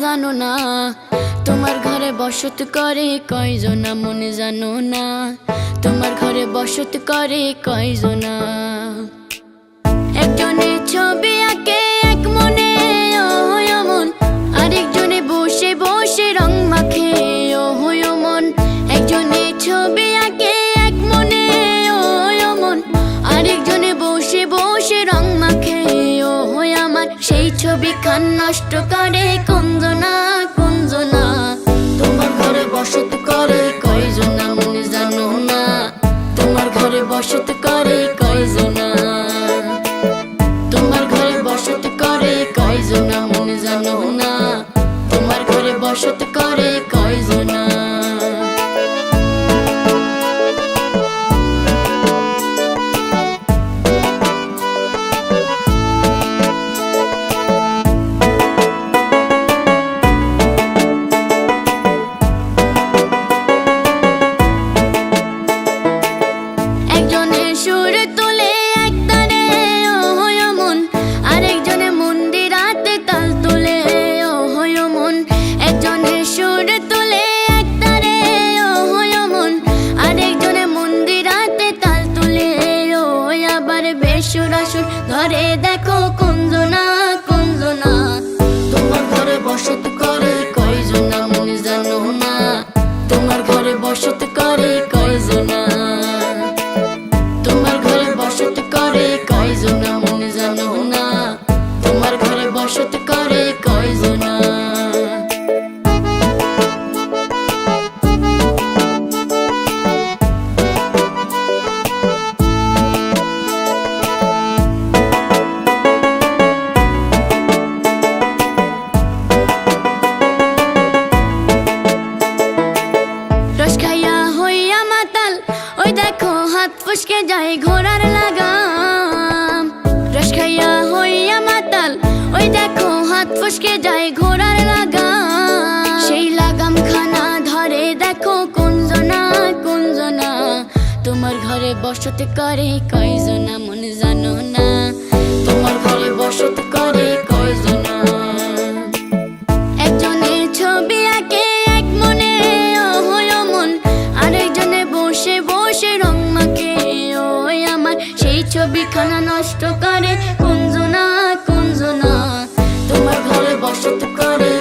জানো না তোমার ঘরে বসত করে কয়জনা মনে জানো না তোমার ঘরে বসত করে কয়জনা একজনে ছবি আঁকে এক মনে ও মন আরেকজনে বসে বসে রং মাখে ও মন একজনে ছবি আঁকে এক মনে ও মন আরেকজনে বসে বসে রং মাখে ও আমার সেই ছবি খান নষ্ট করে কুঞ্জনা কুঞ্জনা তোমার ঘরে বসত করে কয়জনা মনে জানো না তোমার ঘরে বসত করে কয়জনা তোমার ঘরে বসত করে কয়জনা মনে জানো না তোমার ঘরে বসত করে কয়জনা বেসুরাসুর ঘরে দেখো কুঞ্জনা কুঞ্জনা তোমার ঘরে বসত করে কয়জনা মনে জানো না তোমার ঘরে বসত করে কয়জনা তোমার ঘরে বসত করে কয়জনা মনে জানো না তোমার ঘরে বসত করে কয়জনা ফুসকে যায় ঘোড়ার লাগাম রস খাইয়া হইয়া মাতাল ওই দেখো হাত ফুসকে যায় ঘোড়ার লাগাম সেই লাগাম খানা ধরে দেখো কুঞ্জনা কুঞ্জনা তোমার ঘরে বসত করে কয়জনা মনে জানো না তোমার ঘরে বসত করে কয়জনা একজনে ছবি আঁকে এক মনে ও মন আরেকজনে বসে বসে রং মাখে সেই ছবি খানা নষ্ট করে কুঞ্জনা কুঞ্জনা তোমার ঘরে বসত করে